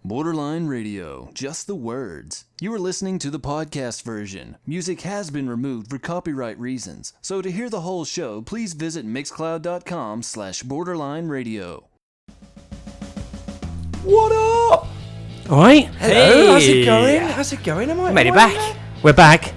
Borderline Radio, just the words. You are listening to the podcast version. Music has been removed for copyright reasons, so to hear the whole show, please visit mixcloud.com/borderline radio. What up? Alright. Hello, Hey. how's it going? How's it going? Made it back. We're back.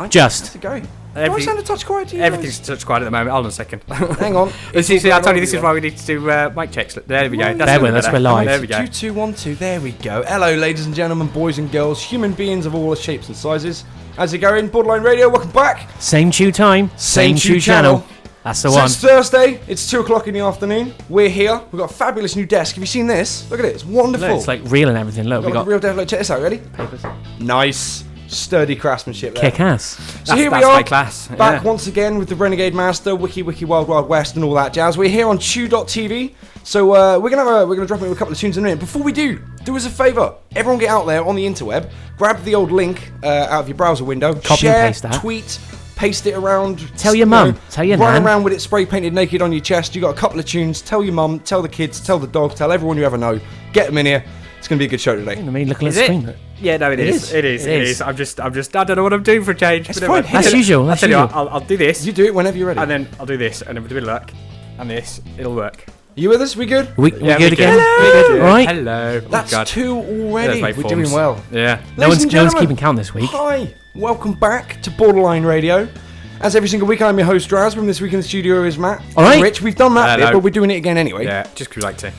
Just. How's it going? Do I sound a touch quiet to you Everything's a touch quiet at the moment. Hold on a second. Hang on. I told you this is why we need to do mic checks. There we go. Bear with us, we're live. There we go. 2, 2, 1, 2. There we go. Hello, ladies and gentlemen, boys and girls, human beings of all shapes and sizes. How's it going? Borderline Radio, welcome back. Same chew time. Same chew channel. That's the So one. it's Thursday. It's 2 o'clock in the afternoon. We're here. We've got a fabulous new desk. Have you seen this? Look at it. It's wonderful. Look, it's like real and everything. Look, we got got real dev. Look, check this out. Ready? papers. Nice. Sturdy craftsmanship there. Kick ass. So here we That's are, high class. back Yeah. once again with the Renegade Master, Wiki Wild Wild West, and all that jazz. We're here on Chew.tv, so we're gonna drop in with a couple of tunes in a minute. Before we do us a favour, everyone get out there on the interweb, grab the old link out of your browser window, Copy share, and paste that. tweet, paste it around. Tell your mum, tell your run nan. around with it spray painted naked on your chest. You got a couple of tunes. Tell your mum, tell the kids, tell the dog, tell everyone you ever know. Get them in here. It's gonna be a good show today. I mean, look at Is the it? screen. Yeah, no, it is. It is. I'm just. I don't know what I'm doing for a change. It's but fine. anyway. That's usual. I'll That's tell you usual. what, I'll do this, You do it whenever you're ready. and then I'll do this, and then with a bit of luck, and this, it'll work. You with us? We good? We Yeah, good we again? Hello. All right. Hello. That's oh, God. 2 already. There's We're my doing forms. well. Yeah. No Ladies one's and gentlemen, keeping count this week. Hi, welcome back to Borderline Radio. As every single week, I'm your host, Draz. From this week in the studio is Matt. All right. Rich, we've done that Hello. bit, but we're doing it again anyway. Yeah. Just 'cause we like to.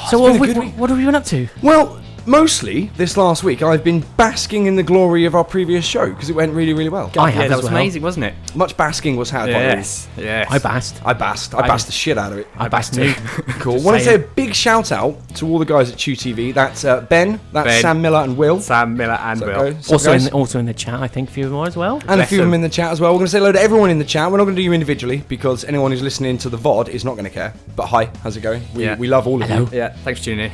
So what have, been a good week. what have we been up to? Well, mostly this last week, I've been basking in the glory of our previous show because it went really, really well. I have Yeah, that as was well. amazing, wasn't it? Much basking was had by all. Yes. Yes. I basked. I basked the shit out of it. I basked too. Cool. Just Want to say a saying. big shout out to all the guys at Chew TV. That's Ben, that's Ben. Sam Miller and Will. Sam Miller and So Will. go. So Also guys. also in the chat, I think a few more as well. And a Bless few of them them. in the chat as well. We're going to say hello to everyone in the chat. We're not going to do you individually because anyone who's listening to the VOD is not going to care. But hi, how's it going? Yeah. We love all of Hello. you. Yeah. Thanks for tuning in.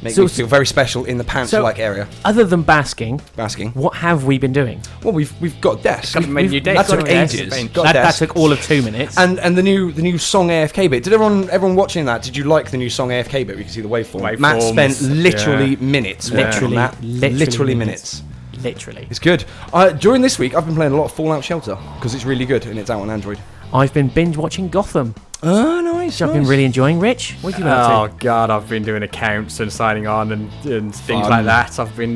Make So- me feel very special in the pants-like area. Other than basking, Basking. what have we been doing? Well, we've got a desk. Got to make new dates. That took Got a desk. ages. Bench. Got a That desk. took all of 2 minutes. And the new song AFK bit. Did everyone watching that? Did you like the new song AFK bit? We can see the waveform. Matt Waveforms, spent literally minutes. working on Literally, that. literally minutes. Literally. It's good. During this week, I've been playing a lot of Fallout Shelter because it's really good and it's out on Android. I've been binge watching Gotham, Oh, nice. which I've been really enjoying. Rich, what have you been up Oh to? God, I've been doing accounts and signing on and things Fun. like that. I've been,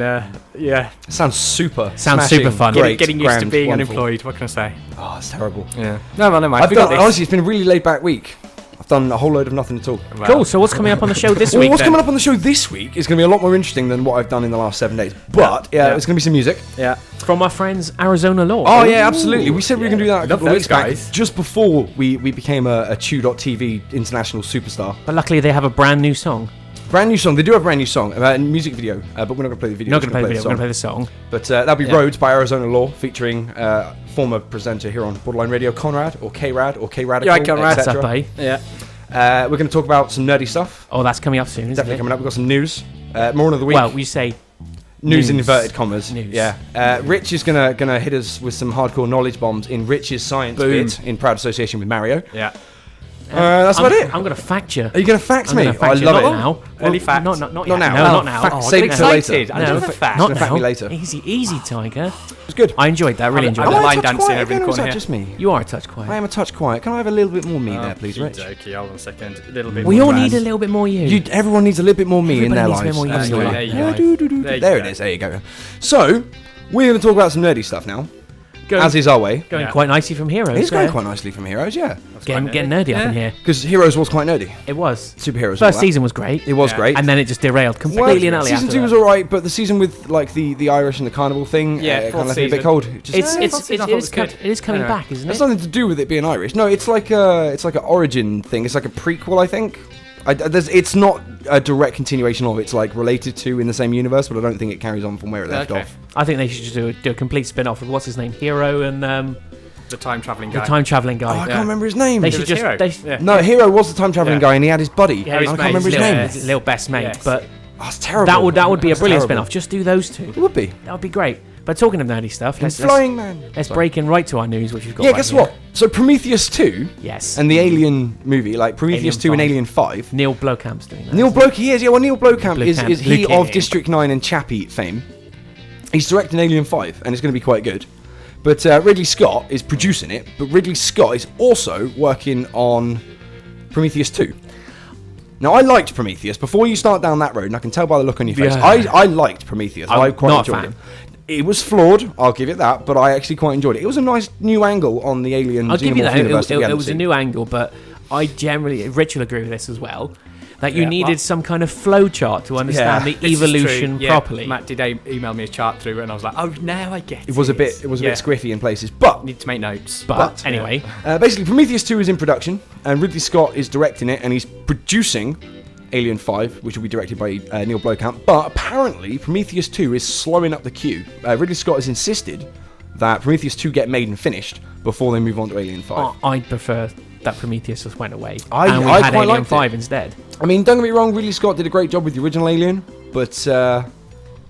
yeah, Sounds super. Sounds smashing, super fun. Great, getting used to grand, being wonderful. unemployed. What can I say? Oh, it's terrible. Yeah. No, well, never mind. I've We got done, this. honestly, it's been a really laid back week. I've done a whole load of nothing at all. Well, Cool. So what's coming up on the show this Well, week? what's then? coming up on the show this week is going to be a lot more interesting than what I've done in the last 7 days. But yeah, Yeah. it's going to be some music. Yeah. From our friends Arizona Law. Oh yeah, absolutely. We said we were going to do that a Love couple of those weeks back, guys. just before we became a Chew.tv international superstar. But luckily they have a brand new song. Brand new song. They do have a brand new song, a music video, but we're not going to play the video. Not We're going to play the video, song. we're going to play the song. But that'll be Yeah. Roads by Arizona Law, featuring former presenter here on Borderline Radio, Conrad, or K-Rad, or K-Radical, Yeah, Conrad. What's etc. up, eh? Yeah. We're going to talk about some nerdy stuff. Oh, that's coming up soon, isn't Definitely it? coming up. We've got some news. More of the week. Well, we say news in news. inverted commas. News. Yeah. Rich is gonna hit us with some hardcore knowledge bombs in Rich's science Boom. bit in proud association with Mario. Yeah. That's about it. I'm going to fact you. Are you going to fax I'm me? gonna fact I you. love Not it. now. Early fact. Not Not yet. now. No, Oh, not now. fact- Oh, save it don't till know. later. I No, love a fact. not Gonna fact now. me later. Easy, Tiger. It's good. I enjoyed that. Really enjoyed I'm Am a that. I a line touch dancing quiet over in again, the or is corner that here. just me? You are a touch quiet. I am a touch quiet. Can I have a little bit more me there, please, Rich? Okay, hold on a second. A little bit We more all Draz. need a little bit more you. Everyone needs a little bit more me in Everybody their needs a bit lives. more you in There your you life. go. There you There go. it is. There you go. So, we're going to talk about some nerdy stuff now, Going, as is our way. going Yeah. quite nicely from Heroes. It's going yeah. quite nicely from Heroes, yeah. Getting nerdy up in here. Because Heroes was quite nerdy. It was. Superheroes. and all First that. season was great. It was Yeah. great. And then it just derailed completely and utterly season after 2 that. was alright, but the season with like the Irish and the carnival thing, Yeah, kind fourth of left me a bit season. cold. Just, It's I thought it was good. it is coming Anyway. back, isn't it's it? nothing to do with it being Irish. No, it's like an origin thing. It's like a prequel, I think. It's not a direct continuation of it. It's like related to in the same universe, but I don't think it carries on from where it left Okay. off. I think they should just do a complete spin-off of what's his name, Hero and The time traveling the guy. time traveling Oh, I guy. can't remember his name. They It should was just Hero. they, Yeah. No, Hero was the time traveling Yeah. guy, and he had his buddy. yeah, I his can't mate, remember his little, name. little best mate. Yes. But Oh, it's terrible. that would be a It's brilliant terrible. spin-off. Just do those two. It would be. That would be great. But talking of nerdy stuff, Flying Man. let's break in right to our news, which you've got. Yeah, right guess here. what? So Prometheus 2 Yes. and the Alien movie, like Prometheus Alien 2 and 5. Alien 5. Neil Blomkamp's doing that. Neil Blomkamp, he is. Yeah, well, Neil Blomkamp is he Blue of King. District 9 and Chappie fame. He's directing Alien 5, and it's going to be quite good. But Ridley Scott is producing it, but Ridley Scott is also working on Prometheus 2. Now, I liked Prometheus. Before you start down that road, and I can tell by the look on your face, Yeah. I liked Prometheus. I quite not a enjoyed fan. it. It was flawed, I'll give it that, but I actually quite enjoyed it. It was a nice new angle on the Alien I'll give you Xenomorph that. universe that we It hadn't was a seen. new angle, but I generally, Rich will agree with this as well, that you Yeah, needed well- some kind of flow chart to understand Yeah. the This is evolution true. Yeah, properly. Matt did email me a chart through, and I was like, "Oh, now I get it." It was a bit Yeah. squiffy in places, but Need to make notes. But anyway, basically, Prometheus 2 is in production, and Ridley Scott is directing it, and he's producing Alien 5, which will be directed by Neil Blomkamp. But apparently, Prometheus 2 is slowing up the queue. Ridley Scott has insisted that Prometheus 2 get made and finished before they move on to Alien 5. I'd prefer that Prometheus just went away I and we quite had Alien liked it. 5 instead. I mean, don't get me wrong, Ridley Scott did a great job with the original Alien, but I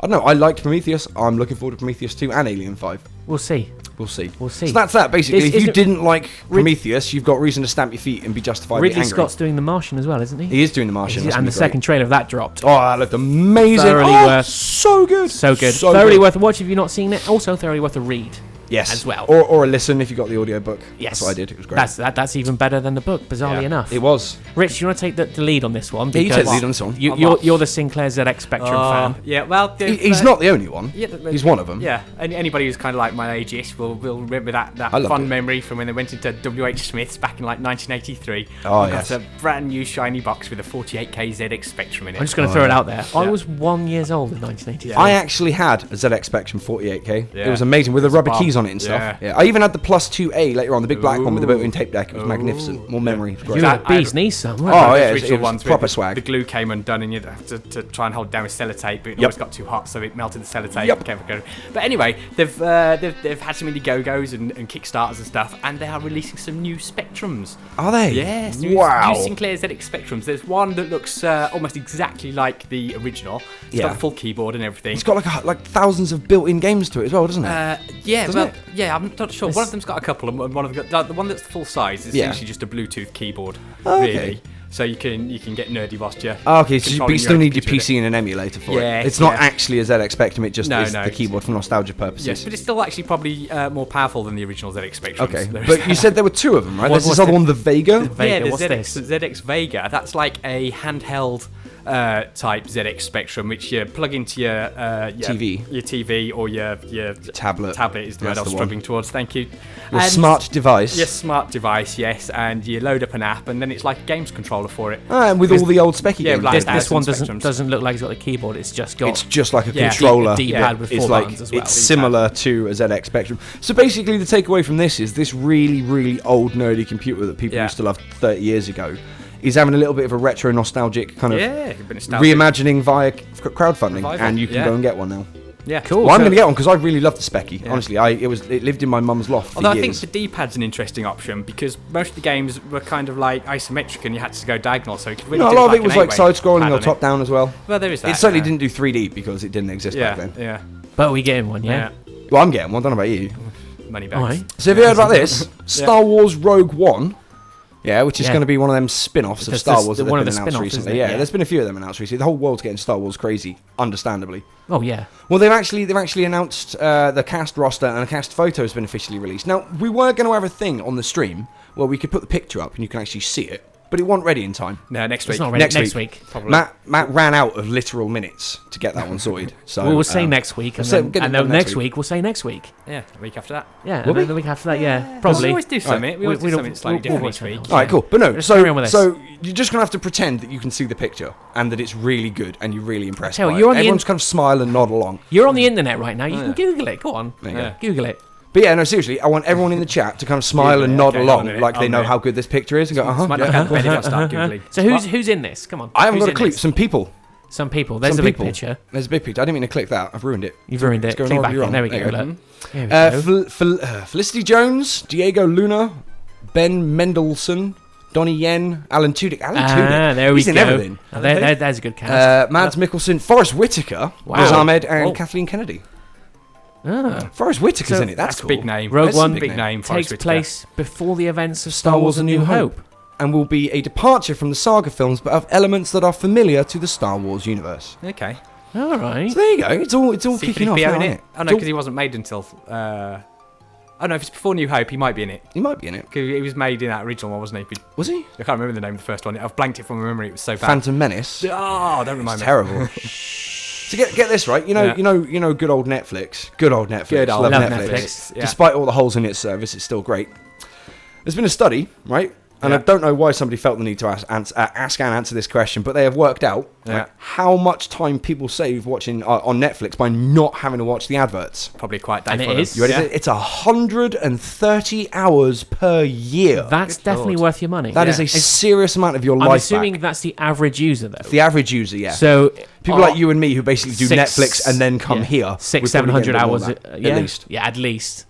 don't know, I liked Prometheus. I'm looking forward to Prometheus 2 and Alien 5. We'll see. We'll see. We'll see. So that's that, basically. Is- If is you it- didn't like Prometheus, you've got reason to stamp your feet and be justifiably Ridley angry. Scott's doing The Martian as well, isn't he? He is doing The Martian. That's And gonna the be great. second trailer of that dropped. Oh, that looked amazing. Thoroughly worth- so good. So good. So thoroughly good. worth a watch if you've not seen it. Also thoroughly worth a read. Yes. as well. Or a listen if you got the audiobook. Yes. That's what I did. It was great. That's even better than the book, bizarrely enough. It was. Rich, you want to take the lead on this one? Yeah, you take Because the lead on this one. You're the Sinclair ZX Spectrum fan. Yeah, well, He's not the only one. Yeah, He's one of them. Yeah, and anybody who's kind of like my age-ish will remember that I loved fond it. memory from when they went into WH Smith's back in like 1983. Oh, and yes. got a brand new shiny box with a 48K ZX Spectrum in it. I'm just going to throw it out there. I Yeah. was 1 year old in 1983. I actually had a ZX Spectrum 48K. Yeah. It was amazing with the rubber bomb. keys on it and stuff. Yeah. I even had the Plus 2A later on, the big black one with the Ooh. built-in tape deck. It was magnificent. More memory. It was You great. were That- a bee's knees, son. Oh, weren't yeah, you? it was- original it was ones proper where swag. The glue came undone and you'd have to try and hold down with sellotape, but it Yep. always got too hot, so it melted the sellotape. Yep. And kept going. But anyway, they've had some Indiegogos and Kickstarters and stuff, and they are releasing some new Spectrums. Are they? Yes, new Wow. Sinclair ZX Spectrums. There's one that looks almost exactly like the original. It's Yeah. got a full keyboard and everything. It's got like thousands of built-in games to it as well, doesn't it? Doesn't it? Yeah, I'm not sure. One of them's got a couple, and one of them got the one that's full size is Yeah. essentially just a Bluetooth keyboard, Oh, okay. really. So you can get nerdy whilst you're. Oh, okay, so but controlling you still own need your computer with PC and an emulator for Yeah, it. It's not yeah. actually a ZX Spectrum, it just No, is no, the keyboard for nostalgia purposes. Yes, but it's still actually probably more powerful than the original ZX Spectrums. Okay, There's but you said there were two of them, right? There's this what's other the- one, the Vega. Vega, yeah, the what's ZX Vega. That's like a handheld type ZX Spectrum, which you plug into your TV or your Tablet. Tablet is the word That's I was the one. struggling towards. Thank you. Your And- smart device. Yes, smart device. Yes, and you load up an app, and then it's like a games controller for it. And with all the old specky Yeah, games. like This, on it. this one Spectrums. doesn't look like it's got the keyboard. It's just got. It's just like a Yeah. controller. A D-pad with It's four like buttons as well. it's similar to a ZX Spectrum. So basically, the takeaway from this is this really, really old nerdy computer that people Yeah. used to love 30 years ago is having a little bit of a retro nostalgic kind of Yeah, a bit nostalgic. reimagining via crowdfunding, Revival, and you can yeah. go and get one now. Yeah, Cool. Well, I'm So- going to get one because I really love the specky. Yeah. Honestly, it lived in my mum's loft for Although I think years. the D-pad's an interesting option because most of the games were kind of like isometric and you had to go diagonal, so you could really No, a do lot of like it was an like 8-way side-scrolling pad or on it. top-down as well. Well, there is that. It certainly yeah. didn't do 3D because it didn't exist Yeah, back then. yeah, But we getting one, yeah. Well, I'm getting one. Don't know about you. money All bags. right. So have you heard about this? Star Wars Rogue One. Yeah, which is Yeah. going to be one of them spin-offs of That's Star just Wars that one have of been the announced spin-offs, recently. isn't it? Yeah, Yeah. there's been a few of them announced recently. The whole world's getting Star Wars crazy, understandably. Oh yeah. Well, they've actually announced the cast roster and a cast photo has been officially released. Now, we were going to have a thing on the stream where we could put the picture up and you can actually see it, but it wasn't ready in time. No, next It's week. not ready. Next Next week. week. Probably. Matt ran out of literal minutes to get that one sorted. So We'll say next week, and so then, get it and done then next next week. week we'll say next week. Yeah, a week after that. Yeah, Will and then we? the week after that, yeah, We probably. always do something. We always do don't- something slightly different each we'll- week. All right, cool. But no, Let's carry on with this. so you're just gonna have to pretend that you can see the picture and that it's really good and you're really impressed. tell By you, you're it. on the Everyone's kind of smile and nod along. You're on the internet right now. You can Google it. Go on. There you go. Google it. But yeah, no, seriously, I want everyone in the chat to kind of smile Yeah, and nod okay, along, I'll do it, like they I'll know do it. how good this picture is, and go, Might not help if I start googling. So who's in this? Come on. I haven't Who's got a in clue. this? Some people. Some people. There's Some a big people. picture. There's a big picture. I didn't mean to click that. I've ruined it. You've ruined it. Let's go Click on, back you're in. on. There we There go. you There we go. Felicity Jones, Diego Luna, Ben Mendelsohn, Donnie Yen, Alan Tudyk. There we He's go. in everything. There's a good cast. Mads Mikkelsen, Forrest Whitaker, Wow. Riz Ahmed, and Oh. Kathleen Kennedy. Forrest Whitaker's So in it. That's That's cool. a big name. Rogue That's a One big name. takes Forrest Whitaker. place before the events of Star Wars: A New Hope. And will be a departure from the saga films, but of elements that are familiar to the Star Wars universe. Okay. All right. So there you go. It's all So kicking could off he be now, in isn't it? it? Oh no, because he wasn't made until. Oh no, if it's before New Hope, he might be in it. He might be in it. Because he was made in that original one, wasn't he? Was he? I can't remember the name of the first one. I've blanked it from my memory. It was so bad. Phantom Menace. Oh, don't remind It's me. terrible. So get this right. You know, good old Netflix. Good old Netflix. Good old Love Netflix. Yeah. Despite all the holes in its service, it's still great. There's been a study, right? And I don't know why somebody felt the need to ask and answer this question, but they have worked out how much time people save watching on Netflix by not having to watch the adverts. Probably quite day And for it them. is. You ready? It's 130 hours per year. That's Good definitely Lord. worth your money. That is a serious amount of your I'm life assuming back. that's the average user, though. The average user, yeah. So People like you and me who basically do Netflix and then come here. 600-700 hours at yeah. least. Yeah, at least.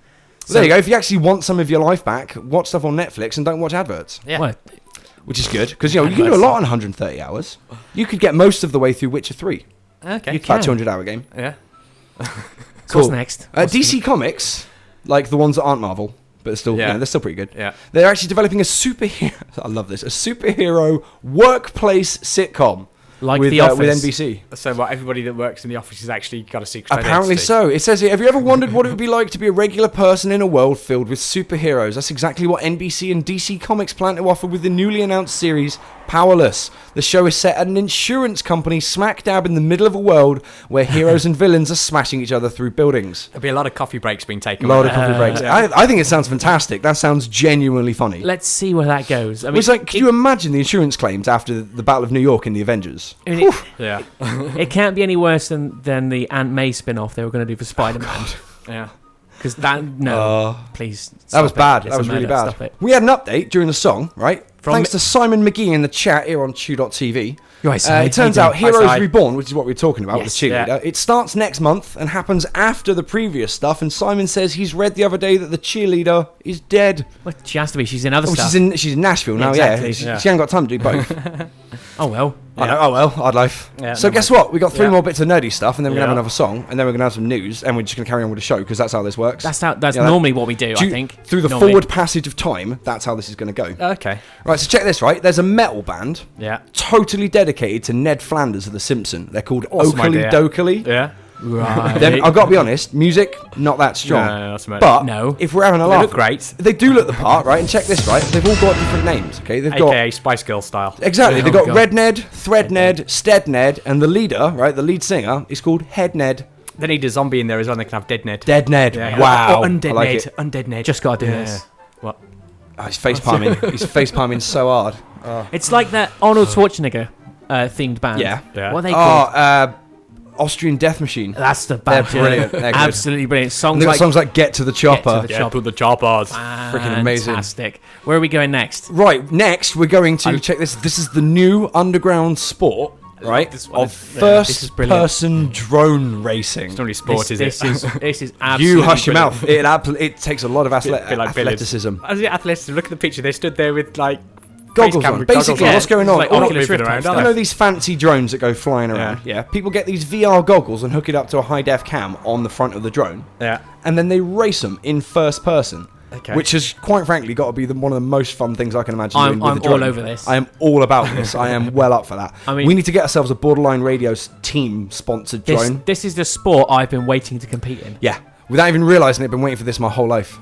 So there you go. If you actually want some of your life back, watch stuff on Netflix and don't watch adverts, Yeah. Well, which is good because you can do a lot in 130 hours. You could get most of the way through Witcher 3. Okay. You About can. 200-hour game. Yeah. So what's next? DC Comics, like the ones that aren't Marvel, but still, Yeah. they're still pretty good. Yeah. They're actually developing a superhero. I love this. A superhero workplace sitcom Like with The Office. with NBC. So what? Everybody that works in the office has actually got a secret Apparently identity. so. It says here, have you ever wondered what it would be like to be a regular person in a world filled with superheroes? That's exactly what NBC and DC Comics plan to offer with the newly announced series Powerless. The show is set at an insurance company smack dab in the middle of a world where heroes and villains are smashing each other through buildings. There'll be a lot of coffee breaks being taken. A lot of coffee breaks. Yeah. I think it sounds fantastic. That sounds genuinely funny. Let's see where that goes. I mean, It's like, could you imagine the insurance claims after the Battle of New York in the Avengers? I mean, Yeah. it can't be any worse than the Aunt May spin-off they were going to do for Spider-Man. Yeah. Because that, please. That was stop it. bad. It's That a was really murder. bad. Stop it. We had an update during the song, right? From- Thanks to Simon McGee in the chat here on Chew.tv. Right, so It turns out Heroes Reborn, which is what we were talking about with the Yes, cheerleader, it starts next month and happens after the previous stuff. And Simon says he's read the other day that the cheerleader is dead. Well, she has to be. She's in other Oh, stuff. she's in Nashville now, Exactly, yeah. She ain't got time to do both. Oh, well. I know, oh well, hard life. Yeah, So never guess mind. what? We got three more bits of nerdy stuff, and then we're gonna have Yeah. another song, and then we're gonna have some news, and we're just gonna carry on with the show because that's how this works. That's Yeah, normally what we do, I think. Through the Normally. forward passage of time, that's how this is gonna go. Okay. Right, so check this. Right, there's a metal band Yeah. totally dedicated to Ned Flanders of The Simpsons. They're called Awesome Oakley idea. Dokley. Yeah. Right. Then I've got to be honest, music not that strong. No, that's about But No. if we're having a They laugh, look great. They do look the part, right? And check this, right? They've all got different names. Okay, they've got AKA Spice Girl style. exactly. Oh, They've got God. Red Ned, Thread Ned, Stead Ned, and the leader, right? The lead singer is called Head Ned. They need a zombie in there as well. They can have Dead Ned. Dead Ned. Yeah. Wow. Or Undead I like Ned. it. Undead Ned. Just got to do Yeah. this. What? Oh, he's face palming. He's face palming so hard. It's like that Arnold Schwarzenegger themed band. Yeah. Yeah. What are they called? Austrian Death Machine. That's the band. They're brilliant. They're good. Absolutely brilliant. And Songs they've got like songs like Get to the Chopper. the Yeah, Chop. put the choppers. Freaking amazing. Fantastic. Where are we going next? Right, next we're going to check this. This is the new underground sport, right? this one. Of Yeah, this is brilliant. first-person drone racing. It's not really sport, is this it? This is absolutely You hush your brilliant. mouth. It takes a lot of Bit like billiards. athleticism. As the athletes, look at the picture. They stood there with like Goggles face cam on. with Basically, goggles on. what's going on? Like All- Oculus moving Rift around, type aren't you stuff. know these fancy drones that go flying around? Yeah. People get these VR goggles and hook it up to a high-def cam on the front of the drone. Yeah. And then they race them in first person. Okay. Which has, quite frankly, got to be one of the most fun things I can imagine I'm- doing with I'm a drone. all over this. I am all about this. I am well up for that. I mean- we need to get ourselves a Borderline Radio team-sponsored drone. This is the sport I've been waiting to compete in. Yeah. Without even realising it, I've been waiting for this my whole life.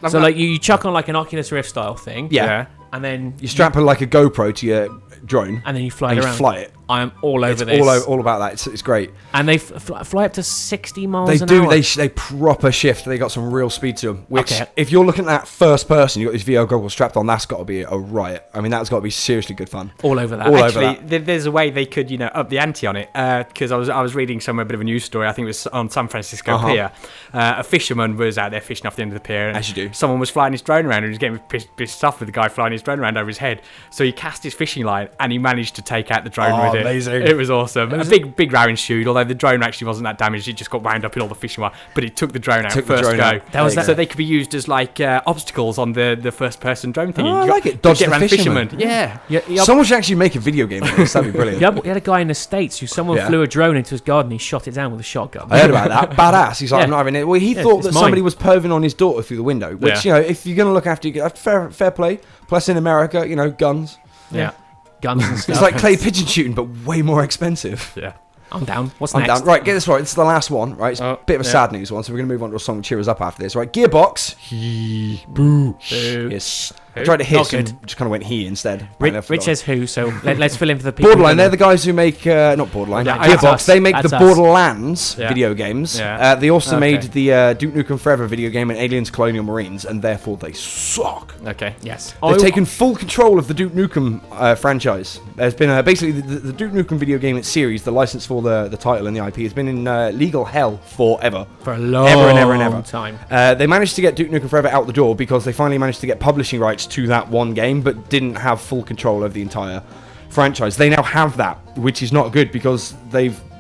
So like you chuck on like an Oculus Rift style thing. Yeah. And then You strap like a GoPro to your drone. and then you fly and it you around. fly it. I am all over It's this. all about that. It's great. And they fly up to 60 miles They an do. hour. They proper shift. They got some real speed to them. Which, Okay. if you're looking at that first person, you got these VR goggles strapped on. That's got to be a riot. I mean, that's got to be seriously good fun. all over that. All over Actually, that. there's a way they could, up the ante on it. Because I was reading somewhere a bit of a news story. I think it was on San Francisco Pier. A fisherman was out there fishing off the end of the pier, and As you do. someone was flying his drone around and he was getting pissed off with the guy flying his drone around over his head. So he cast his fishing line and he managed to take out the drone with it. Amazing. It was awesome. A big row ensued, although the drone actually wasn't that damaged. It just got wound up in all the fishing wire. But it took the drone out first go. So they could be used as like obstacles on the first person drone thing. I like it. Dodge get the around fisherman. Yeah. Someone should actually make a video game of this. That'd be brilliant. Yeah, but we had a guy in the States who someone flew a drone into his garden. He shot it down with a shotgun. I heard about that. Badass. He's like, I'm not having it. Well, he thought that somebody was perving on his daughter through the window, which, you know, if you're going to look after you, fair play. Plus in America, you know, guns. Yeah. Guns and stuff. It's like clay pigeon shooting, but way more expensive. Yeah. I'm down. What's I'm next? down. Right, get this right. It's the last one, right? It's a bit of a sad news one, so we're going to move on to a song to cheer us up after this, right? Gearbox. Boo. Yes. I tried to hiss and just kind of went he instead. Rich says who, so let's fill in for the people. Borderline, they're the guys who make, not Borderline, Gearbox. They make the Borderlands video games. Yeah. They also made the Duke Nukem Forever video game and Aliens Colonial Marines, and therefore they suck. Okay. Yes. They've taken full control of the Duke Nukem franchise. There's been basically the Duke Nukem video game its series, the license for the title and the IP, has been in legal hell forever. For a long time. They managed to get Duke Nukem Forever out the door because they finally managed to get publishing rights to that one game, but didn't have full control of the entire franchise. They now have that, which is not good because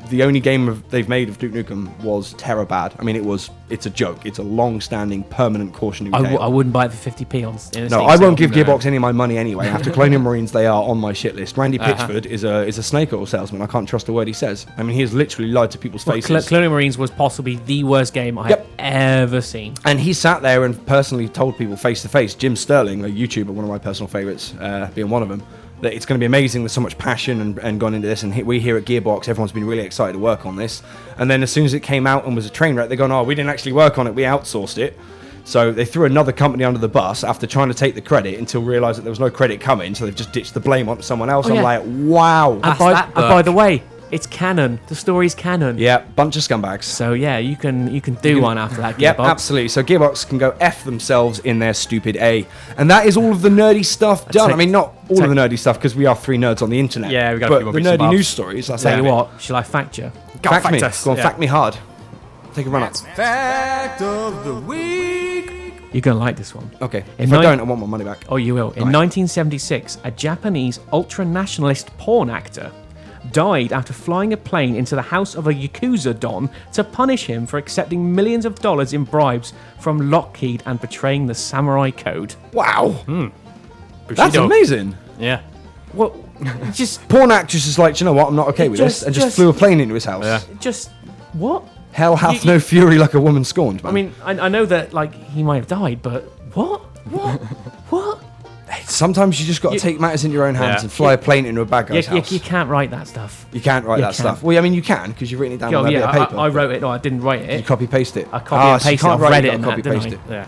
the only game they've made of Duke Nukem was terror bad. I mean, it's a joke. It's a long-standing, permanent cautionary tale. I wouldn't buy it for 50p on. No, I won't give Gearbox any of my money anyway. After Colonial Marines, they are on my shit list. Randy Pitchford is a snake oil salesman. I can't trust a word he says. I mean, he has literally lied to people's faces. Colonial Marines was possibly the worst game I have ever seen. And he sat there and personally told people face to face, Jim Sterling, a YouTuber, one of my personal favourites, being one of them, that it's going to be amazing. There's so much passion and gone into this, and we here at Gearbox, everyone's been really excited to work on this. And then as soon as it came out and was a train wreck, they're going, oh, we didn't actually work on it, we outsourced it. So they threw another company under the bus after trying to take the credit until realised that there was no credit coming, so they've just ditched the blame onto someone else. I'm like, wow. And by the way, it's canon. The story's canon. Yeah, bunch of scumbags. So yeah, you can do one after that. Gearbox. Yep, absolutely. So Gearbox can go F themselves in their stupid A. And that is all of the nerdy stuff done. I mean, not all of the nerdy stuff, because we are three nerds on the internet. Yeah, we got a few more the bits and nerdy bobs. news stories. That's Tell you what, shall I fact you? Fact me. Go on, fact me hard. Take a run up. Fact of the week. You're gonna like this one. Okay. If I don't, I want my money back. Oh, you will. In 1976, a Japanese ultra-nationalist porn actor died after flying a plane into the house of a Yakuza Don to punish him for accepting millions of dollars in bribes from Lockheed and betraying the samurai code. Wow. That's amazing. Yeah. Well, just Porn actress is like, do you know what, I'm not okay with this, and just flew a plane into his house. Yeah. just what? Hell hath no fury like a woman scorned, man. I mean, I know that like he might have died, but what? What? Sometimes you just got to take matters into your own hands and fly a plane into a bad guy's house. You can't write that stuff. You can't write that stuff. Well, I mean, you can, because you've written it down on a bit of paper. I wrote it. No, I didn't write it. You copy paste it. I copy and paste it. I've read it and that, didn't I? Yeah.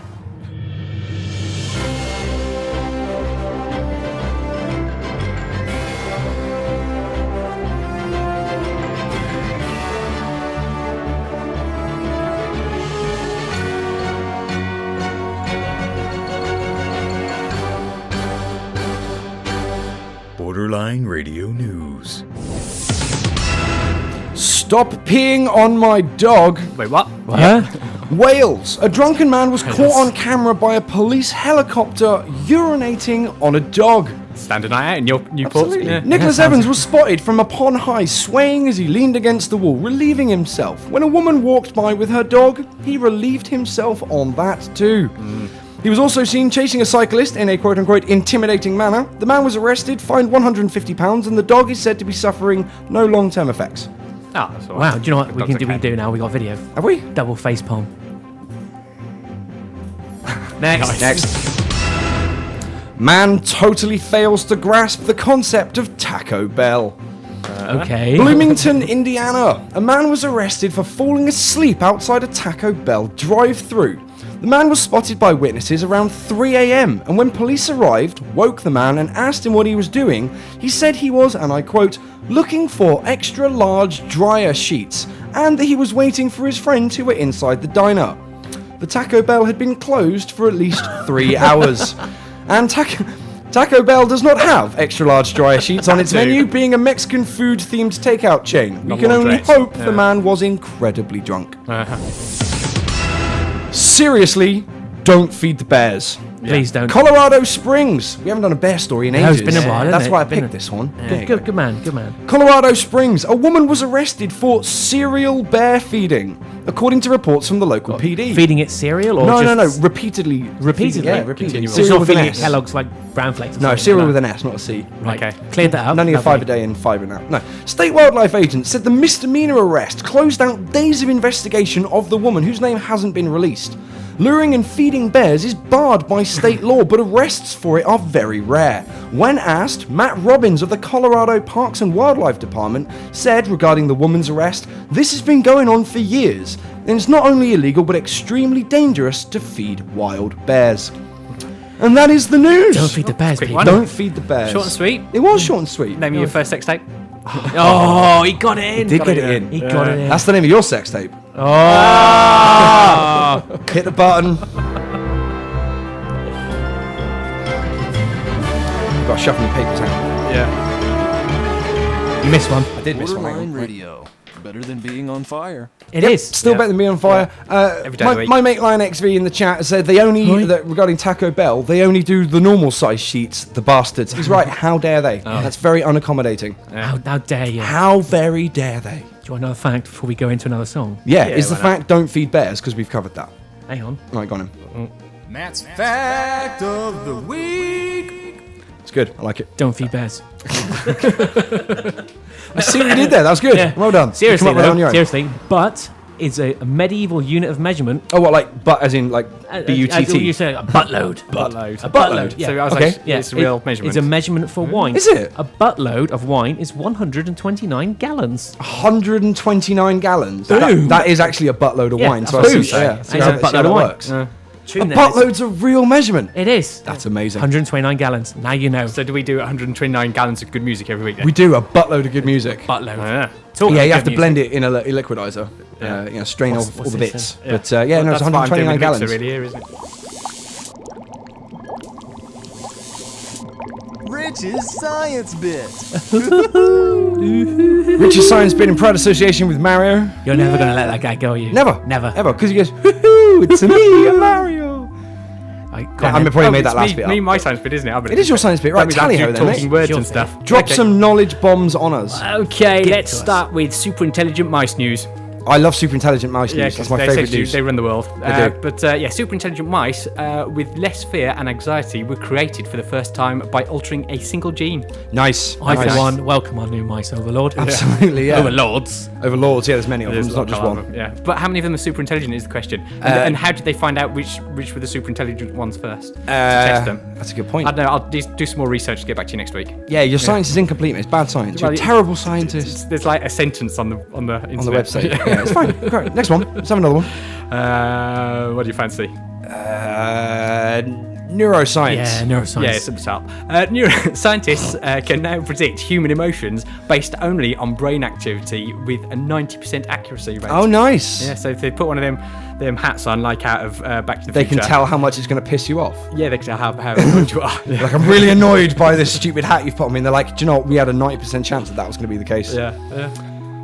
Borderline Radio News. Stop peeing on my dog. Wait, what? Wales. A drunken man was caught on camera by a police helicopter urinating on a dog. Standing night out in Newport. Yeah. Nicholas Evans was spotted from a pond high, swaying as he leaned against the wall, relieving himself. When a woman walked by with her dog, he relieved himself on that too. He was also seen chasing a cyclist in a quote-unquote intimidating manner. The man was arrested, fined £150, and the dog is said to be suffering no long-term effects. Oh, that's all right. Wow, do you know what we can do now? We got video. Have we? Double face palm. Next. Man totally fails to grasp the concept of Taco Bell. Okay. Bloomington, Indiana. A man was arrested for falling asleep outside a Taco Bell drive-thru. The man was spotted by witnesses around 3 a.m. and when police arrived, woke the man and asked him what he was doing, he said he was, and I quote, looking for extra large dryer sheets and that he was waiting for his friends who were inside the diner. The Taco Bell had been closed for at least 3 hours. And Taco Bell does not have extra large dryer sheets on its menu, being a Mexican food themed takeout chain. We can only hope the man was incredibly drunk. Seriously, don't feed the bears. Please don't. Colorado Springs. We haven't done a bear story in ages. it's been a while, That's hasn't why I it? Been picked a- this one. Good man. Good man. Colorado Springs. A woman was arrested for serial bear feeding, according to reports from the local PD. Feeding it cereal or No, just Repeatedly. Repeatedly? Yeah, repeatedly. It's Cereal not with an feeding it S. Kellogg's like brown flakes. Or No, something, cereal with an S, not a C. Right. Okay. Cleared that up. None of your Lovely. 5 a day and 5 an hour. No. State wildlife agents said the misdemeanor arrest closed out days of investigation of the woman whose name hasn't been released. Luring and feeding bears is barred by state law, but arrests for it are very rare. When asked, Matt Robbins of the Colorado Parks and Wildlife Department said regarding the woman's arrest, "This has been going on for years, and it's not only illegal but extremely dangerous to feed wild bears." And that is the news. Don't feed the bears, Quick people. one. Don't feed the bears. Short and sweet. It was short and sweet. Name me your first sex tape. Oh, he got it in. Did get it in. He got it in. That's the name of your sex tape. Oh. Hit the button. You've got to shuffle your papers out. Yeah. You missed one. I did miss one. Borderline radio. Better than being on fire. It is. Still better than me on fire. Every day of the week. My mate Lion XV in the chat said they only, that regarding Taco Bell, they only do the normal size sheets, the bastards. He's right, how dare they? That's very unaccommodating. How dare you? How very dare they? Do you want another fact before we go into another song? Yeah, Yeah, is the why not? fact don't feed bears, because we've covered that. Hang on. Alright, go on him. Matt's fact of the week. It's good, I like it. Don't feed bears. I see what you did there, that was good. Yeah. Well done. Seriously, You come up with it on though, your own. seriously. But is a medieval unit of measurement. Oh, what, like, but as in, like, B-U-T-T? You say a buttload. Buttload. A buttload. Yeah. So I was Okay. like, it's a real measurement. It's a measurement for wine. Is it? A buttload of wine is 129 gallons. 129 gallons. Boom. That is actually a buttload of Yeah, wine. that's So I what see, I'm saying. yeah, It's see a how, see buttload how of that wine. works. A Tune there. buttload's a real measurement. It is. That's amazing. 129 gallons. Now you know. So do we do 129 gallons of good music every week then? We do a buttload of good music. Buttload. Yeah. Talking Yeah, of you have good to blend it in a liquidizer. Strain What's- off all what's the this bits. then? But yeah, no, it's That's what I'm doing 129 with the mixer gallons. really here, isn't it? Rich's science bit. Rich's science bit in proud association with Mario. You're never going to let that guy go, are you? Never. Never. Ever. Because he goes, hoo-hoo, it's me, I'm Mario. Right, I probably made that last me, bit me, up. my science bit, isn't it? It is your science bit, right? Tally ho then, talking mate. words Sure and thing. stuff. Drop Okay. some knowledge bombs on us. Okay, Give it let's to us. start with super intelligent mice news. I love super intelligent mouse news. That's 'cause my they favourite essentially- news. They run the world. They do. But super intelligent mice with less fear and anxiety were created for the first time by altering a single gene. Nice. I, for Nice. one, welcome our new mice overlord. Absolutely, yeah. Overlords. Overlords, yeah, there's many of them. There's It's not just a lot one. of them, yeah. But how many of them are super intelligent is the question. And how did they find out which were the super intelligent ones first? To test them. That's a good I point. don't know. I'll do some more research to get back to you next week. Yeah, your science is incomplete, mate. It's bad science. You're a Well, terrible scientist. There's like a sentence on the internet. On the website. Yeah, it's fine. Great. Next one. Let's have another one. What do you fancy? Neuroscience. Yeah, neuroscience. Yeah, it's at the top. Scientists can now predict human emotions based only on brain activity with a 90% accuracy rate. Oh, nice. Yeah, so if they put one of them hats on, like out of Back to the They Future, can tell how much it's going to piss you off. Yeah, they can tell how good you are. Yeah. Like, I'm really annoyed by this stupid hat you've put on me. And they're like, do you know what? We had a 90% chance that was going to be the case. Yeah.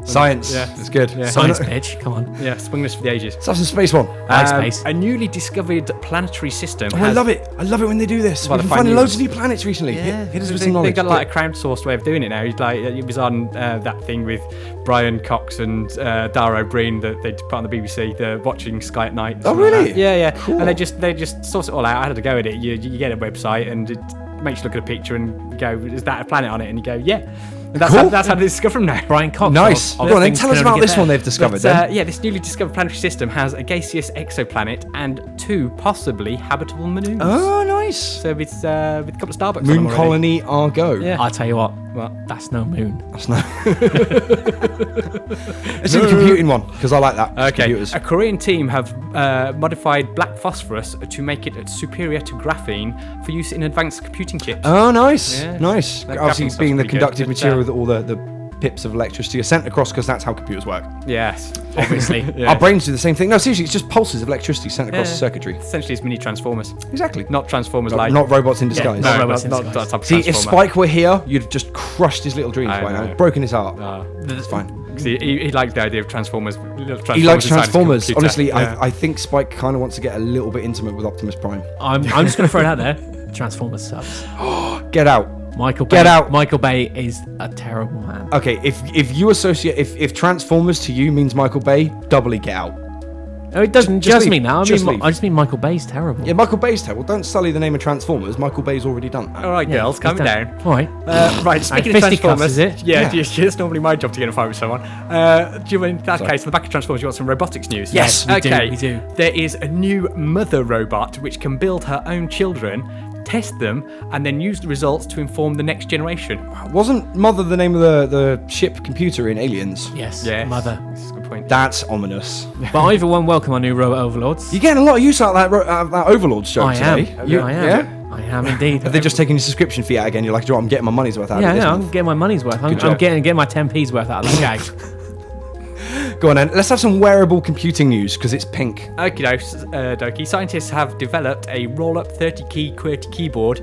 Science. Yeah. It's good. Yeah. Science, bitch. Come on. Yeah, swing this for the ages. Let's have some space one. I like space. A newly discovered planetary system. Oh, I love it. I love it when they do this. Well, We've been they find finding new loads of ones. new planets recently. Yeah. Hit us with They, some knowledge. they've got like a crowdsourced way of doing it now. It's like it was on that thing with Brian Cox and Dara O'Brien that they put on the BBC. The watching Sky at night. and Oh, stuff like really? that. Yeah. Cool. And they just source it all out. I had to go at it. You get a website and it makes you look at a picture and you go, is that a planet on it? And you go, yeah. And that's, Cool. that's how they discover them now. Brian Cox. Nice. of Go on then, things tell us can about only this get one better. they've discovered But, then. yeah, this newly discovered planetary system has a gaseous exoplanet and 2 possibly habitable moons. Oh, nice. So with a couple of Starbucks on them Moon already. colony Argo. Yeah. I'll tell you what. Well, That's no moon. That's not. It's in the computing one because I like that. It's okay. Computers. A Korean team have modified black phosphorus to make it superior to graphene for use in advanced computing chips. Oh, nice. Yeah. Nice. That Obviously, graphic being the stuff's pretty conductive good, but, material that all the pips of electricity are sent across because that's how computers work. Yes. Obviously. Yeah. Our brains do the same thing. No, seriously, it's just pulses of electricity sent across Yeah. the circuitry. Essentially, it's mini transformers, Exactly. not transformers like. Not robots in disguise. not no, robots in not disguise. that type of See, if transformer. Spike were here, you'd have just crushed his little dreams I by now. know. Broken his heart. Uh, It's fine. 'Cause he likes the idea of Transformers. He likes inside his Transformers. computer. Honestly, Yeah. I think Spike kind of wants to get a little bit intimate with Optimus Prime. I'm just going to throw it out there. Transformers sucks. Get out. Michael Bay. Get out. Michael Bay is a terrible man. Okay, if you associate if Transformers to you means Michael Bay, doubly get out. Oh, it doesn't Just just leave. mean that. Just I leave. just mean Michael Bay's terrible. Yeah, Michael Bay's terrible. Don't sully the name of Transformers. Michael Bay's already done that. All right, girls, calm he's down. All right. Right, speaking of fisticuffs, Transformers, is it? Yeah, Yeah. it's normally my job to get in a fight with someone. Do you, in that case, in the back of Transformers, you want some robotics news? Yes, we do, okay. we do. There is a new mother robot which can build her own children, test them, and then use the results to inform the next generation. Wasn't Mother the name of the ship computer in Aliens? Yes. Yeah, Mother. That's a good point. That's ominous. But either one, welcome our new robot overlords. You're getting a lot of use out of that Overlord's joke I am. today. I am. Yeah? I am indeed. Have they just taken your subscription fee out again? You're like, "Do you know what, I'm getting my money's worth out Yeah, of this yeah, month." I'm getting my money's worth. I'm job. getting my 10p's worth out of that gag. Go on then. Let's have some wearable computing news because it's pink. Okie dokie. Scientists have developed a roll-up 30-key QWERTY keyboard,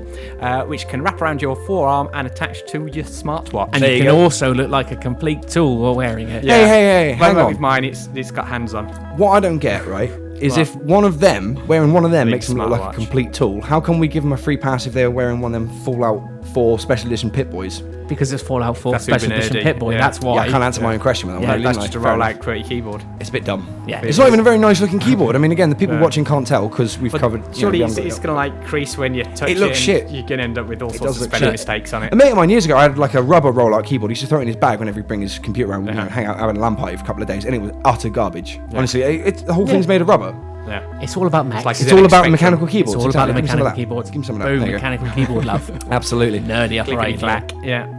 which can wrap around your forearm and attach to your smartwatch. And There you you can go. also look like a complete tool while wearing it. Yeah. Hey, hang But on. with mine, it's got hands on. What I don't get, right, is What? if one of them, wearing one of them Big makes them look like a smartwatch. complete tool, how can we give them a free pass if they were wearing one of them Fallout 4 Special Edition Pip-Boys? Because it's Fallout 4 That's super Special Edition nerdy, Pip-Boy, yeah. that's why. Yeah, I can't answer my own question with that Yeah, one. That's didn't just I? a Fair roll-out enough. QWERTY keyboard. It's a bit dumb. Yeah. It's not even a very nice looking keyboard. I mean, again, the people watching can't tell because we've covered. Surely we it's haven't going got to like crease when you touch it. It looks and shit. You're going to end up with all sorts does of look spelling shit. mistakes on it. A mate of mine years ago, I had like a rubber roll-out keyboard. He used to throw it in his bag whenever he'd bring his computer around, hang out, having a LAN party for a couple of days, and it was utter garbage. Honestly, the whole thing's made of rubber. Yeah. It's all about mechs. like It's Is it all an about the Spectrum? mechanical It's keyboards. all about the Give me some of mechanical that. keyboards. Give me some of that. Boom, There you go. mechanical keyboard love. Absolutely. Nerdy Clickety operator. clack. Yeah.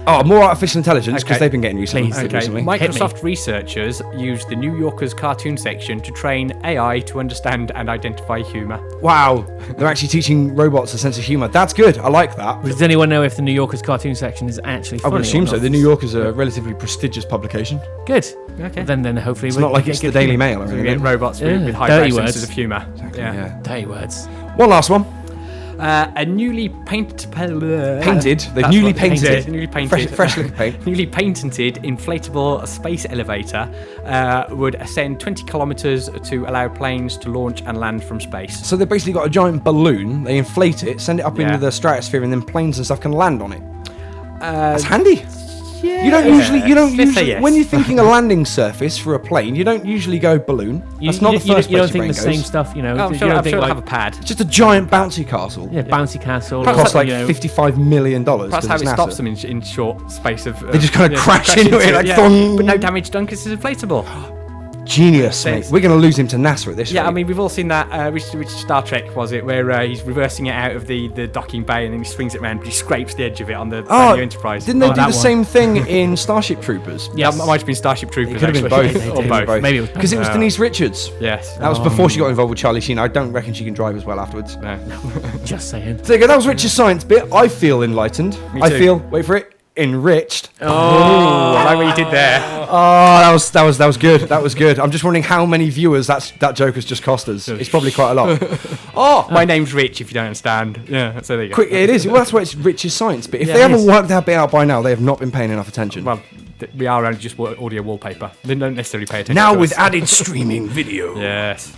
Oh, more artificial intelligence because Okay. they've been getting recently. Please. Okay. recently. Microsoft researchers used the New Yorker's cartoon section to train AI to understand and identify humour. Wow, they're actually teaching robots a sense of humour. That's good. I like that. Does anyone know if the New Yorker's cartoon section is actually I funny? would assume or so. not? The New Yorker's a relatively prestigious publication. Good. Okay. Then hopefully It's not like it's the Daily Mail or We get anything. robots Yeah. with high Dirty senses words. of humour. Yeah. Dirty words. One last one. A newly painted. Painted. They've That's newly what- painted. Yeah, newly painted. Fresh looking paint. Newly patented inflatable space elevator would ascend 20 kilometres to allow planes to launch and land from space. So they've basically got a giant balloon. They inflate it, send it up Yeah. into the stratosphere, and then planes and stuff can land on it. Uh, That's handy. yeah. You don't Let's say usually, yes. when you're thinking a landing surface for a plane, you don't usually go balloon. That's not the first you don't place think your brain the same goes. stuff, you know. I'm you sure, don't I'm think sure like, it'll have a pad. It's just a giant bouncy castle. yeah, bouncy castle. It costs like you know, $55 million. That's how it it's NASA. stops them in short space of. They just kinda crash into it, like, yeah. thong. But no damage done because it's inflatable. Genius, mate. Thanks. We're going to lose him to NASA at this Yeah, rate. I mean, we've all seen that. Which Star Trek was it? Where he's reversing it out of the docking bay and then he swings it around, but he scrapes the edge of it on the brand new Enterprise. Didn't they do that the one. same thing in Starship Troopers? Yeah, Yes. it might have been Starship Troopers. It could have been actually. both. They or did. both. Maybe it was Because it was Denise Richards. Yes. That was before she got involved with Charlie Sheen. I don't reckon she can drive as well afterwards. No. Just saying. There you go. That was Rich's science bit. I feel enlightened. I too. feel, wait for it, enriched. Oh, I like what you did there. Oh, that was good. That was good. I'm just wondering how many viewers that joke has just cost us. It's probably quite a lot. Oh, My name's Rich, if you don't understand. Yeah, so there you go. quick, it is. Well, that's why it's Rich's science bit. If Yeah, they it haven't is. worked that bit out by now, they have not been paying enough attention. Well, we are only just audio wallpaper. They don't necessarily pay attention. now to with us. added streaming video. Yes.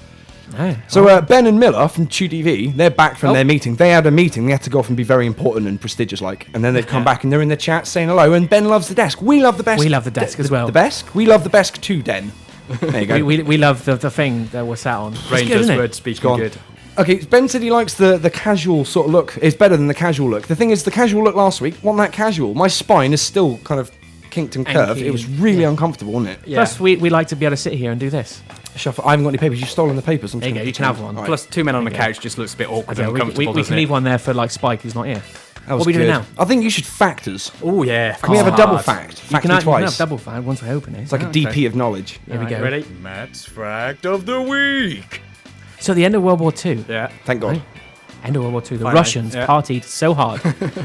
Oh, So Ben and Miller from TV, they're back from their meeting. They had a meeting. They had to go off and be very important and prestigious, like. And then they've come back and they're in the chat saying hello. And Ben loves the desk. We love the desk. We love the desk as well. The desk. We love the desk too, Den. There you go. we love the thing that we're sat on. It's Brain good, does isn't it? word speaking Gone. good. Okay, Ben said he likes the casual sort of look. It's better than the casual look. The thing is, the casual look last week wasn't that casual. My spine is still kind of kinked and curved. Anky, It was really yeah. uncomfortable, wasn't it? Yeah. Plus, we like to be able to sit here and do this. Shuffle. I haven't got any papers. You've stolen the papers. I'm There you just go, gonna you can have pretend. one. All right. Plus, two men on the couch just looks a bit awkward Yeah, and we uncomfortable, can doesn't leave it? one there for like Spike, who's not here. That was What are we doing good. now? I think you should fact us. Oh, yeah. Can we have a double hard. fact? You Fact can, me you can have twice. double fan once we open it. It's like a DP of knowledge. Here we Right, go. Ready? Matt's fact of the week. So the end of World War II. Yeah. Thank God. Right. End of World War II. The Finally, Russians yeah. partied so hard,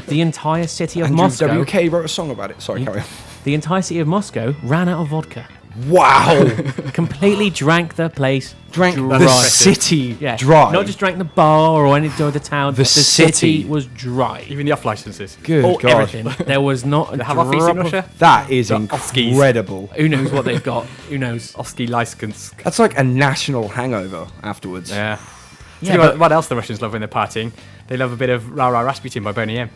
the entire city of Andrew Moscow. WK wrote a song about it. Sorry, carry on. The entire city of Moscow ran out of vodka. Wow. Completely drank the place. Drank dry. the city Yeah. dry. Not just drank the bar or anything of the town. The city. was dry. Even the off licenses. Good Oh, God. everything. There was not a They have office in drop Russia. That is The Oskis. incredible. Who knows what they've got? Who knows? Oski license. That's like a national hangover afterwards. Yeah. Yeah, Yeah, but- what else the Russians love when they're partying? They love a bit of Rah Rah Rasputin by Boney M.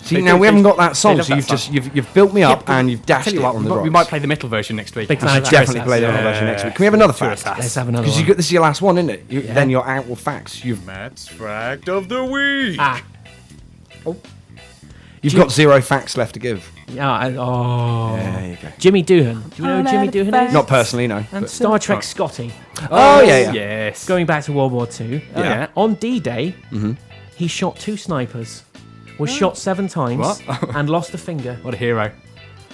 See, They now do- we haven't they- got that song, they love so that song. you've built me up but and you've dashed Tell it you what, on the rocks. we might play the metal version next week. Big fan of Definitely Draz. play the other version next week. Can we have another fact? Let's have another Because one. this is your last one, isn't it? Then you're out with facts. You've Matt's fact of the week. got 0 facts left to give. Oh. There you go. Jimmy Doohan. Do you know who Jimmy Doohan is? Not personally, no. And but- Star Trek Scotty. Oh yeah. Yes. Going back to World War II. Yeah. On D-Day, he shot 2 snipers. Was shot 7 times and lost a finger. What a hero.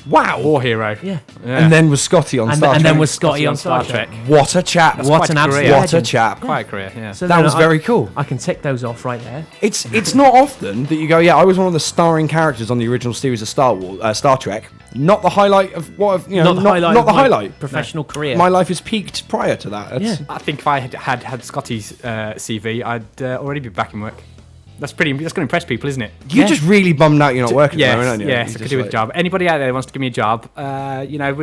Wow. War hero. Yeah. And then was Scotty on Star And Trek. then was Scotty on Star Trek. What a chap. What quite an a absolute career. What a legend. chap. Quite a career, yeah. So That then was very cool. I can tick those off right there. It's not often that you go, yeah, I was one of the starring characters on the original series of Star Trek. Not the highlight of what I've, Not the highlight. Not of the my highlight. Professional career. My life has peaked prior to that. That's- Yeah. I think if I had Scotty's CV, I'd already be back in work. That's going to impress people, isn't it? You're just really bummed out you're not working at the Yes, moment, aren't you? yes, You're I could just do with a like- job. Anybody out there that wants to give me a job, we're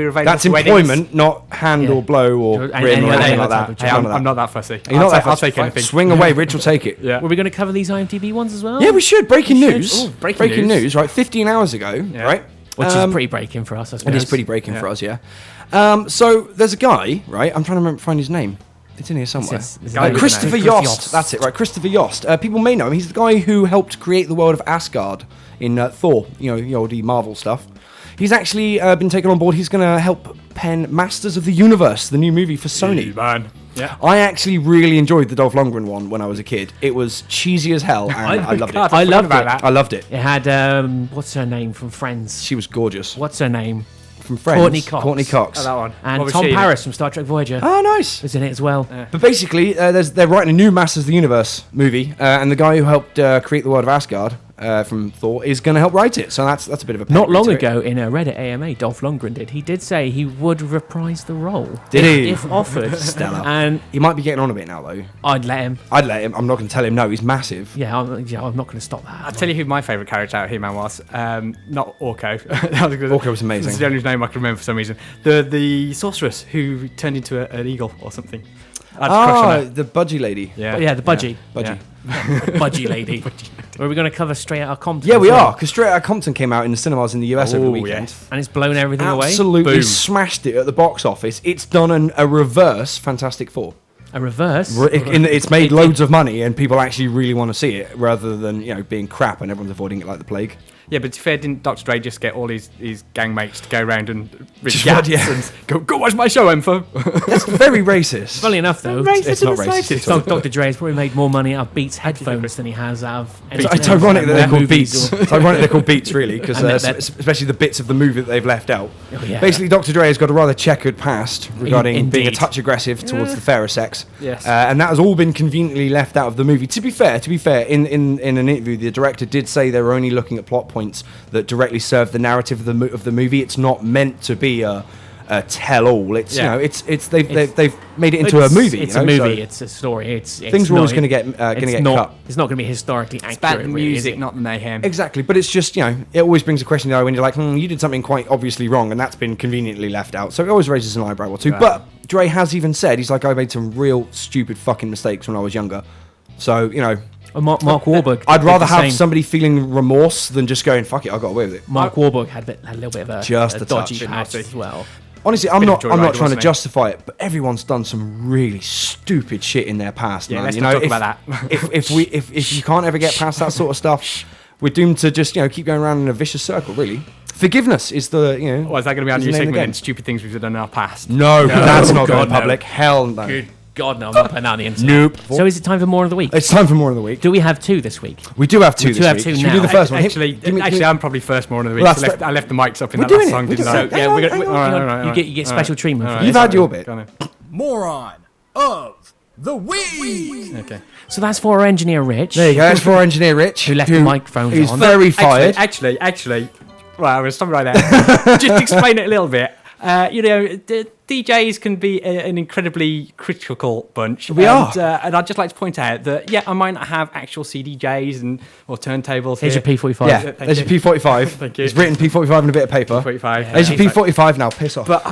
available. That's for weddings. employment, not hand Yeah. or blow or Or ring any or other anything like type that. of Hey, job. None of I'm not that fussy. You're not that I'll fussed. take anything. Swing away, Rich will take it. Yeah. Were we going to cover these IMDb ones as well? Yeah, we should. Breaking We should. news. Ooh, breaking news. Right, 15 hours ago, right? Which is pretty breaking for us, I suppose. It is pretty breaking for us, yeah. So there's a guy, right? I'm trying to find his name. It's in here somewhere. Is this Guy with Christopher a name? Yost. That's it, right? Christopher Yost. People may know him. He's the guy who helped create the world of Asgard in Thor. You know, the old Marvel stuff. He's actually been taken on board. He's going to help pen Masters of the Universe, the new movie for Sony. Man. Yeah. I actually really enjoyed the Dolph Lundgren one when I was a kid. It was cheesy as hell, and I loved it. I loved about it. that. I loved it. It had, what's her name from Friends? She was gorgeous. What's her name? From Friends. Courtney Cox. Courtney Cox. Oh, that one. And What was Tom she in it? Paris from Star Trek Voyager Oh, nice. was in it as well. But basically, they're writing a new Masters of the Universe movie, and the guy who helped create the world of Asgard from Thor is going to help write it. So that's a bit of a Not pedigree long to it. ago in a Reddit AMA, Dolph Lundgren did. He did say he would reprise the role. Did he? If offered. Stellar. And He might be getting on a bit now, though. I'd let him. I'd let him. I'm not going to tell him no. He's massive. Yeah, I'm not going to stop that. I'll tell you who my favourite character out of He-Man was. Not Orko. Orko was amazing. That's the only name I can remember for some reason. The sorceress who turned into an eagle or something. I had a crush on her. The budgie lady. Yeah. But yeah, the budgie. Budgie. Budgie lady. Are we going to cover straight out of Compton? Yeah, as we well? are. Because Straight Outta Compton came out in the cinemas in the US over the Oh, weekend. yes. And it's blown everything away. Absolutely Boom. smashed it at the box office. It's done a reverse Fantastic Four. A reverse. It's made loads of money, and people actually really want to see it, rather than being crap and everyone's avoiding it like the plague. Yeah, but to be fair, didn't Dr. Dre just get all his gang mates to go around and read Just gats yeah. and go watch my show, Info? That's very racist. Funny enough, though, It's not racist. Dr. Dre has probably made more money out of Beats headphones than he has out of. It's ironic that they're called movies beats. or- It's ironic they're called beats, really, because And that- especially the bits of the movie that they've left out. Oh, yeah. Basically, Dr. Dre has got a rather checkered past regarding being a Indeed. touch aggressive towards the fairer sex. Yes. And that has all been conveniently left out of the movie. To be fair, in an interview, the director did say they were only looking at plot points that directly serve the narrative of the movie. It's not meant to be a tell-all. It's they've made it into a movie. It's you a know, movie. so it's a story. It's things are not- always going to get cut. It's not going to be historically accurate. It's about the really, is music, it? not the mayhem. Exactly, but it's just, it always brings a question though when you're like, you did something quite obviously wrong, and that's been conveniently left out. So it always raises an eyebrow or two. Right. But Dre has even said, he's like, I made some real stupid fucking mistakes when I was younger. So, Mark Wahlberg. I'd did rather the have same. somebody feeling remorse than just going, fuck it, I got away with it. Mark Wahlberg had a little bit of a Just a dodgy touch. patch as well. Honestly, I'm Bit not of trying joyride, to wasn't it? justify it, but everyone's done some really stupid shit in their past, Yeah, man. let's you not know, talk about that. if you can't ever get past that sort of stuff, we're doomed to just keep going around in a vicious circle. Really, forgiveness is the Or is that going to be our is new the name of segment the and game. stupid things we've done in our past? No, that's not God, going no. public. Hell no. Good God, no, I'm not putting that on the internet. Nope. So is it time for more of the week? It's time for more of the week. Do we have 2 this week? We do have two We do this have week. two Should we do now. the first one? Actually, I'm probably first more of the week. Well, So that's I left the mics up in We're that last doing it, song, we're didn't doing I? it. Yeah, Hang we're on, gonna, hang on, all right, hang all on. right. You get special treatment for You've this. had your bit. Go on then. Moron of the week. Okay. So that's for our engineer Rich. There you go. That's for our engineer Rich, Who left the microphones He's on. very fired. Actually, right, I'm going to stop right there. Just explain it a little bit. DJs can be an incredibly critical bunch. We are. And I'd just like to point out that, I might not have actual CDJs or turntables. Here's your P45. Yeah, there's your P45. Thank you. It's written P45 in a bit of paper. 45. There's your P45 now, piss off. But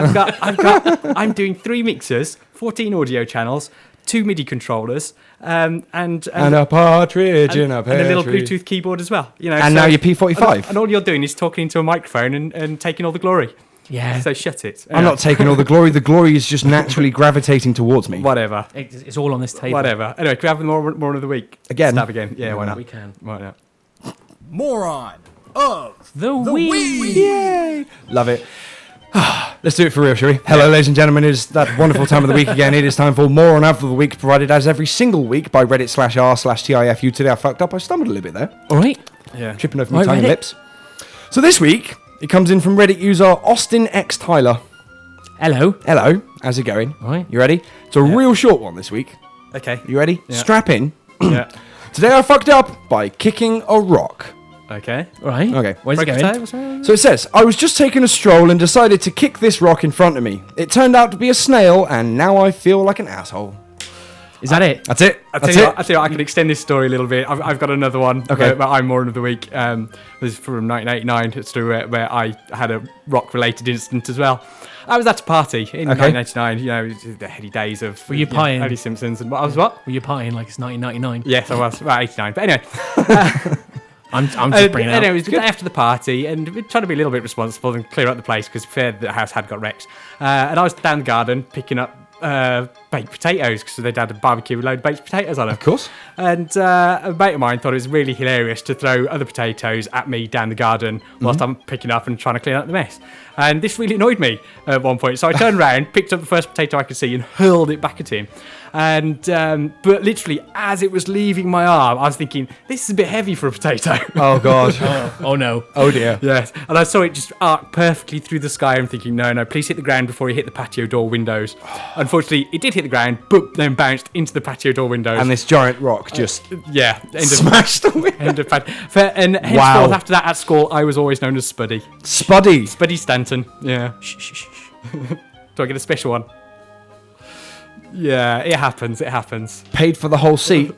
I'm doing 3 mixers, 14 audio channels, 2 MIDI controllers, and a partridge in a pear and a little tree. Bluetooth keyboard as well. And now your P45. And all you're doing is talking into a microphone and taking all the glory. Yeah. So shut it. I'm not taking all the glory. The glory is just naturally gravitating towards me. Whatever. It's all on this table. Whatever. Anyway, can we have the moron of the week? Again? Stab again. Yeah, why not? We can. Why not? Moron of The week. Yay! Love it. Let's do it for real, shall we? Hello, ladies and gentlemen. It is that wonderful time of the week again. It is time for More on Of the Week, provided as every single week by Reddit/r/TIFU. Today I fucked up. I stumbled a little bit there. All right. Yeah. Tripping over my Right, tiny Reddit. lips. So this week, it comes in from Reddit user Austin X Tyler. Hello. Hello, how's it going? Right. You ready? It's a real short one this week. Okay. You ready? Yeah. Strap in. Yeah. Today I fucked up by kicking a rock. Okay. All right. Okay. Where's it Break going? the tape, sorry? So it says, I was just taking a stroll and decided to kick this rock in front of me. It turned out to be a snail, and now I feel like an asshole. Is that it? That's it. I tell you what, I can extend this story a little bit. I've got another one. Okay. Where I'm Moron of the Week. This is from 1989. It's to where I had a rock-related incident as well. I was at a party in 1999. It was the heady days of Were you pieing? Eddie Simpsons and what? I was what? Were you partying like it's 1999? Yes, I was about 89. But anyway. I'm just bringing it Anyway, it up. was the day after the party, and we're trying to be a little bit responsible and clear out the place because the house had got wrecked. And I was down the garden picking up baked potatoes because they'd had a barbecue with a load of baked potatoes on them. Of course. And a mate of mine thought it was really hilarious to throw other potatoes at me down the garden whilst I'm picking up and trying to clean out the mess. And this really annoyed me at one point. So I turned around, picked up the first potato I could see and hurled it back at him. And but literally, as it was leaving my arm, I was thinking, this is a bit heavy for a potato. Oh, God. Oh no. Oh, dear. Yes. And I saw it just arc perfectly through the sky. I'm thinking, no, please hit the ground before you hit the patio door windows. Unfortunately, it did hit the ground, but then bounced into the patio door windows. And this giant rock just Smashed the window. And henceforth, Wow. after that at school, I was always known as Spuddy. Spuddy. Spuddy Stanton. Yeah. Shh. Do I get a special one? Yeah, it happens. Paid for the whole seat.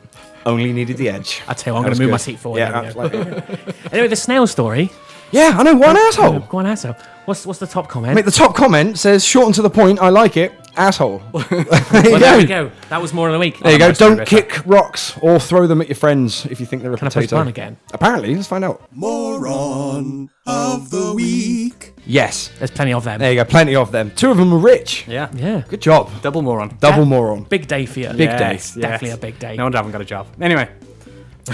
Only needed the edge. I tell you, I'm going to move my seat forward. Yeah, There we go. absolutely. Anyway, the snail story. Yeah, I know. What an asshole. Go on, asshole. What's the top comment? Mate, the top comment says, short and to the point, I like it. Asshole. There Well, there we go. That was more of the week. There you go. Almost do Don't better. kick rocks or throw them at your friends if you think they're a Can I press potato. one again? Apparently, let's find out. Moron of the Week. Yes. There's plenty of them. There you go. Plenty of them. 2 of them are rich. Yeah. Yeah. Good job. Double moron. Double moron. Big day for you. Big day. Yes. Definitely a big day. No wonder I haven't got a job. Anyway.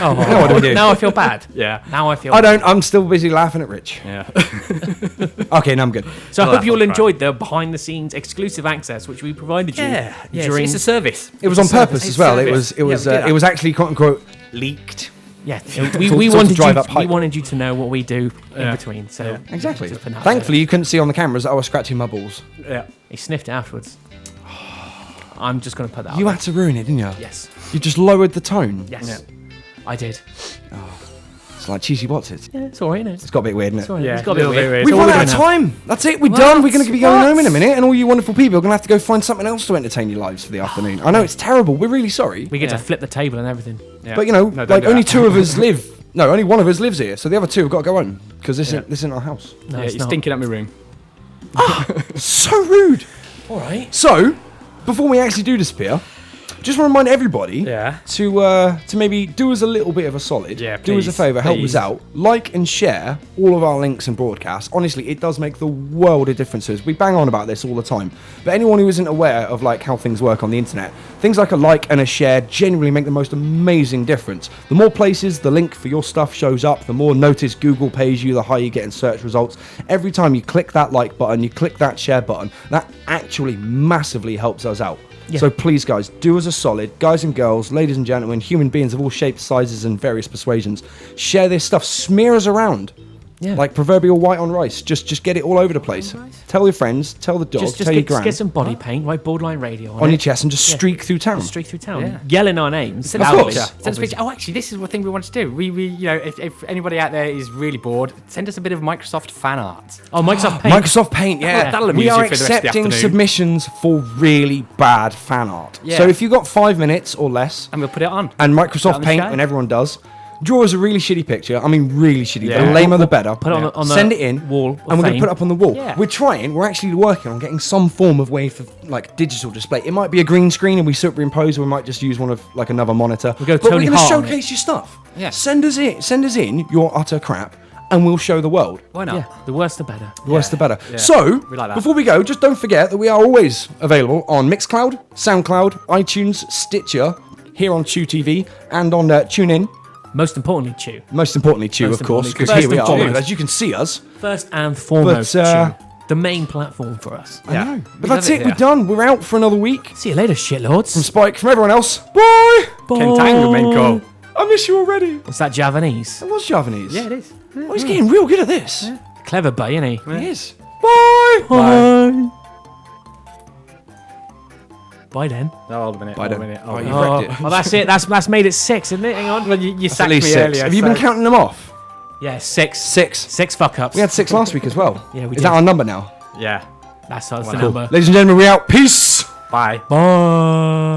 Oh, what do we do? now I feel bad. Yeah. Now I feel I bad. don't. I'm still busy laughing at Rich. Yeah. Okay, now I'm good. So I Well, hope you all that's enjoyed the behind-the-scenes exclusive access which we provided you Yeah. during. It's a service. It was on It's a purpose service. as well. It's It a was. service. It was. Yeah, we did It was actually quote unquote leaked. Yeah, To- we to wanted drive you. up hype. We wanted you to know what we do in Yeah. between. So Exactly. just put that Thankfully, you couldn't see on the cameras that I was scratching my balls. Yeah. he sniffed it afterwards. I'm just going to put that. You out had to ruin it, didn't you? there. Yes. You just lowered the tone. Yes. I did. It's like cheesy Watsits. Yeah, it's all right, isn't it? It's got a bit weird, isn't it? It's all right. Yeah, It's got a bit little bit weird. weird. We've So run what out are of we doing now? time. That's it. We're done. We're going to be going home in a minute, and all you wonderful people are going to have to go find something else to entertain your lives for the afternoon. I know it's terrible. We're really sorry. We get Yeah. to flip the table and everything. Yeah. But you know, No, don't like do only that. 2 of us live. No, only 1 of us lives here, so the other 2 have got to go home because this isn't our house. No, Yeah, it's you're not. stinking at my room. So rude. All right. So, before we actually do disappear, just want to remind everybody Yeah. to maybe do us a little bit of a solid. Yeah, do us a please, favour, help please. us out. Like and share all of our links and broadcasts. Honestly, it does make the world of differences. We bang on about this all the time. But anyone who isn't aware of like how things work on the internet, things like a like and a share genuinely make the most amazing difference. The more places the link for your stuff shows up, the more notice Google pays you, the higher you get in search results. Every time you click that like button, you click that share button, that actually massively helps us out. Yeah. So please, guys, do us a solid. Guys and girls, ladies and gentlemen, human beings of all shapes, sizes, and various persuasions, share this stuff. Smear us around. Yeah. Like proverbial white on rice. Just get it all over the place. Tell your friends, tell the dog, Just tell your gran get some body paint, right? Borderline radio on your chest and just streak through town. Just streak through town, Yeah. yelling our names. Send us a course. picture. Send us a picture. Oh, actually, this is one thing we want to do. We you know, if anybody out there is really bored, send us a bit of Microsoft fan art. Oh, Microsoft Paint. Microsoft Paint, yeah. That'll amuse we you are for the rest of the accepting afternoon. submissions for really bad fan art. Yeah. So if you've got 5 minutes or less, And we'll put it on. and Put it Microsoft on the Paint, show. and everyone does, draw us a really shitty picture. I mean, really shitty. Yeah. The lamer, the better. Put it on the Send it in, wall and of we're going to fame. put it up on the wall. Yeah. We're actually working on getting some form of way for like digital display. It might be a green screen and we superimpose, or we might just use one of like another monitor. We'll go but Tony we're going to Hart on showcase your stuff. Yeah. Send us in your utter crap, and we'll show the world. Why not? Yeah, the worse the better. The worse the better. Yeah. So, We like that. before we go, just don't forget that we are always available on Mixcloud, SoundCloud, iTunes, Stitcher, here on Chew TV, and on TuneIn. Most importantly, Chew. Most importantly, Chew, Most of course, importantly, because here we first are. and foremost. As you can see us. First and foremost, But, Chew. The main platform for us. I know. But We that's love it it. We're here. done. We're out for another week. See you later, shitlords. From Spike, from everyone else. Bye. Kentangamenko. I miss you already. What's that, Javanese? That was Javanese. Yeah, it is. Oh, he's getting real good at this. Clever boy, isn't he? He is. Bye. Bye. Bye then. Oh, hold a minute. Bye Hold a then. minute. Oh, Hold a you minute. wrecked it. Well, that's it. That's made it 6, isn't it? Hang on. Well, you That's sacked at least me 6. earlier. Have you been counting them off? Yeah, 6. 6. 6 fuck ups. We had 6 last week as well. Yeah, we Is did. that our number now? Yeah. That's the Cool. number. Ladies and gentlemen, we out. Peace. Bye. Bye.